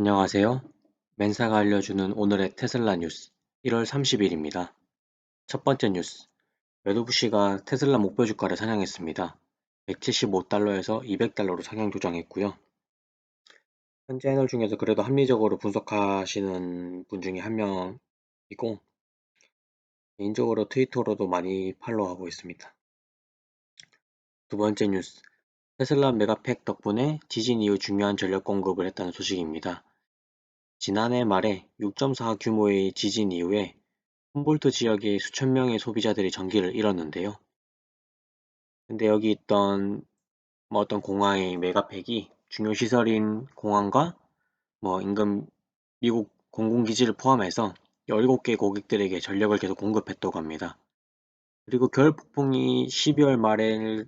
안녕하세요. 맨사가 알려주는 오늘의 테슬라 뉴스 1월 30일입니다. 첫 번째 뉴스. 매도부시가 테슬라 목표 주가를 상향했습니다. 175달러에서 200달러로 상향 조정했고요. 현재 애널 중에서 그래도 합리적으로 분석하시는 분 중에 한 명이고 개인적으로 트위터로도 많이 팔로우하고 있습니다. 두 번째 뉴스. 테슬라 메가팩 덕분에 지진 이후 중요한 전력 공급을 했다는 소식입니다. 지난해 말에 6.4 규모의 지진 이후에 홈볼트 지역의 수천 명의 소비자들이 전기를 잃었는데요. 근데 여기 있던 어떤 공항의 메가팩이 중요 시설인 공항과 인근 미국 공군기지를 포함해서 17개 고객들에게 전력을 계속 공급했다고 합니다. 그리고 겨울 폭풍이 12월 말에서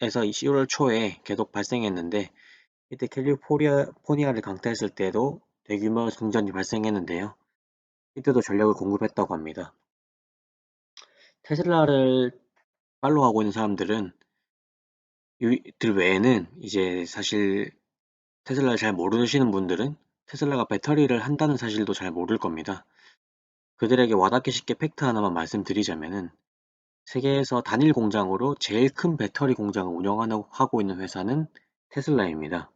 11월 초에 계속 발생했는데 이때 캘리포니아를 강타했을 때도 대규모 정전이 발생했는데요. 이때도 전력을 공급했다고 합니다. 테슬라를 팔로우하고 있는 사람들은 들 외에는 이제 사실 테슬라를 잘 모르시는 분들은 테슬라가 배터리를 한다는 사실도 잘 모를 겁니다. 그들에게 와닿기 쉽게 팩트 하나만 말씀드리자면은 세계에서 단일 공장으로 제일 큰 배터리 공장을 운영하고 있는 회사는 테슬라입니다.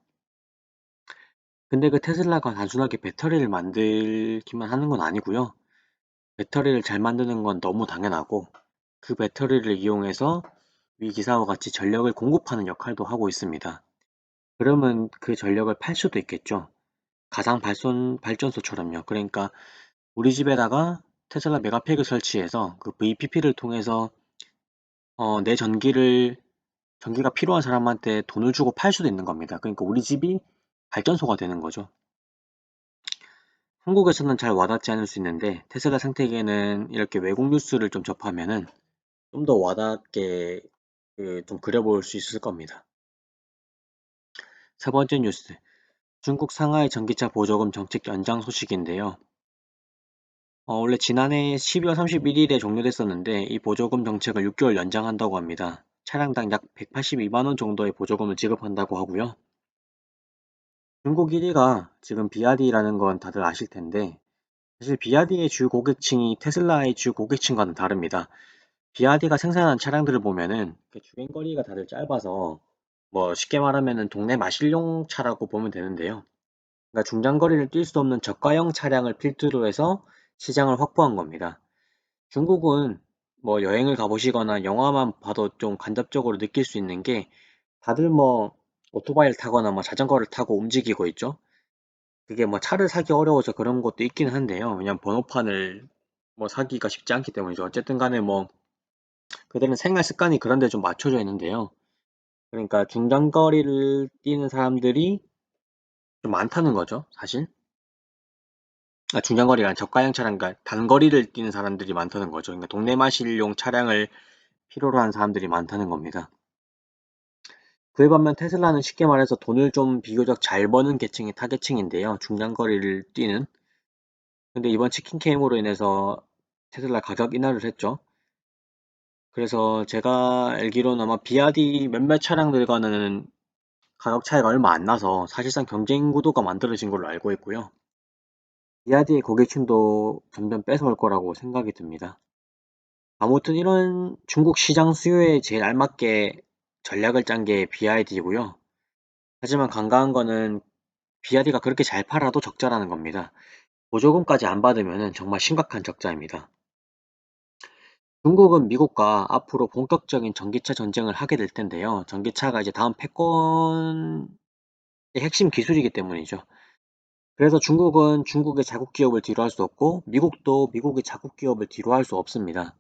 근데 그 테슬라가 단순하게 배터리를 만들기만 하는 건 아니고요. 배터리를 잘 만드는 건 너무 당연하고 그 배터리를 이용해서 위기사와 같이 전력을 공급하는 역할도 하고 있습니다. 그러면 그 전력을 팔 수도 있겠죠. 가상 발전소처럼요. 그러니까 우리 집에다가 테슬라 메가팩을 설치해서 그 VPP를 통해서 내 전기가 필요한 사람한테 돈을 주고 팔 수도 있는 겁니다. 그러니까 우리 집이 발전소가 되는 거죠. 한국에서는 잘 와닿지 않을 수 있는데 테슬라 생태계는 이렇게 외국 뉴스를 좀 접하면은 좀 더 와닿게 좀 그려볼 수 있을 겁니다. 세 번째 뉴스. 중국 상하이 전기차 보조금 정책 연장 소식인데요. 원래 지난해 12월 31일에 종료됐었는데 이 보조금 정책을 6개월 연장한다고 합니다. 차량당 약 182만 원 정도의 보조금을 지급한다고 하고요. 중국 1위가 지금 비아디라는 건 다들 아실 텐데 사실 비아디의 주 고객층이 테슬라의 주 고객층과는 다릅니다. 비아디가 생산한 차량들을 보면은 주행거리가 다들 짧아서 쉽게 말하면은 동네 마실용 차라고 보면 되는데요. 그러니까 중장거리를 뛸 수 없는 저가형 차량을 필두로 해서 시장을 확보한 겁니다. 중국은 여행을 가보시거나 영화만 봐도 좀 간접적으로 느낄 수 있는 게 다들 오토바이를 타거나 자전거를 타고 움직이고 있죠. 그게 차를 사기 어려워서 그런 것도 있긴 한데요. 왜냐면 번호판을 사기가 쉽지 않기 때문이죠. 어쨌든 간에 그들은 생활 습관이 그런 데 좀 맞춰져 있는데요. 그러니까 중장거리를 뛰는 사람들이 좀 많다는 거죠, 사실. 중장거리가 아니라 저가형 차량, 그러니까 단거리를 뛰는 사람들이 많다는 거죠. 그러니까 동네 마실용 차량을 필요로 하는 사람들이 많다는 겁니다. 그에 반면 테슬라는 쉽게 말해서 돈을 좀 비교적 잘 버는 계층이 타겟층인데요. 중장거리를 뛰는. 근데 이번 치킨 캠으로 인해서 테슬라 가격 인하를 했죠. 그래서 제가 알기로는 아마 비아디 몇몇 차량들과는 가격 차이가 얼마 안 나서 사실상 경쟁 구도가 만들어진 걸로 알고 있고요. 비아디의 고객층도 점점 뺏어올 거라고 생각이 듭니다. 아무튼 이런 중국 시장 수요에 제일 알맞게 전략을 짠 게 BYD이고요. 하지만 간과한 거는 BYD가 그렇게 잘 팔아도 적자라는 겁니다. 보조금까지 안 받으면 정말 심각한 적자입니다. 중국은 미국과 앞으로 본격적인 전기차 전쟁을 하게 될 텐데요. 전기차가 이제 다음 패권의 핵심 기술이기 때문이죠. 그래서 중국은 중국의 자국 기업을 뒤로 할 수 없고 미국도 미국의 자국 기업을 뒤로 할 수 없습니다.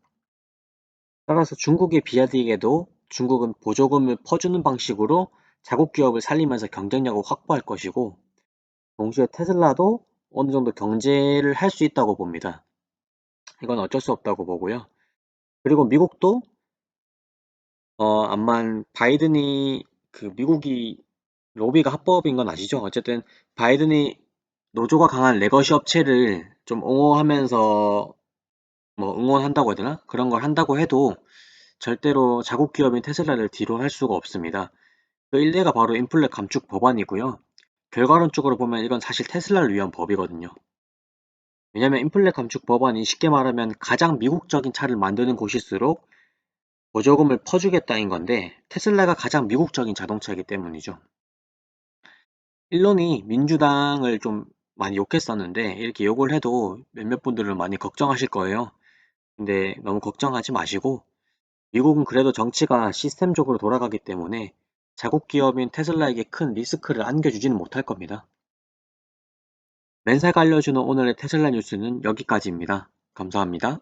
따라서 중국의 비아디에게도 중국은 보조금을 퍼주는 방식으로 자국 기업을 살리면서 경쟁력을 확보할 것이고 동시에 테슬라도 어느 정도 경제를 할 수 있다고 봅니다. 이건 어쩔 수 없다고 보고요. 그리고 미국도 암만 바이든이 미국이 로비가 합법인 건 아시죠? 어쨌든 바이든이 노조가 강한 레거시 업체를 좀 옹호하면서 응원한다고 해야 되나? 그런 걸 한다고 해도 절대로 자국 기업인 테슬라를 뒤로 할 수가 없습니다. 그 일례가 바로 인플레 감축 법안이고요. 결과론적으로 보면 이건 사실 테슬라를 위한 법이거든요. 왜냐면 인플레 감축 법안이 쉽게 말하면 가장 미국적인 차를 만드는 곳일수록 보조금을 퍼주겠다는 건데 테슬라가 가장 미국적인 자동차이기 때문이죠. 일론이 민주당을 좀 많이 욕했었는데 이렇게 욕을 해도 몇몇 분들은 많이 걱정하실 거예요. 근데 너무 걱정하지 마시고 미국은 그래도 정치가 시스템적으로 돌아가기 때문에 자국 기업인 테슬라에게 큰 리스크를 안겨주지는 못할 겁니다. 맨사가 알려주는 오늘의 테슬라 뉴스는 여기까지입니다. 감사합니다.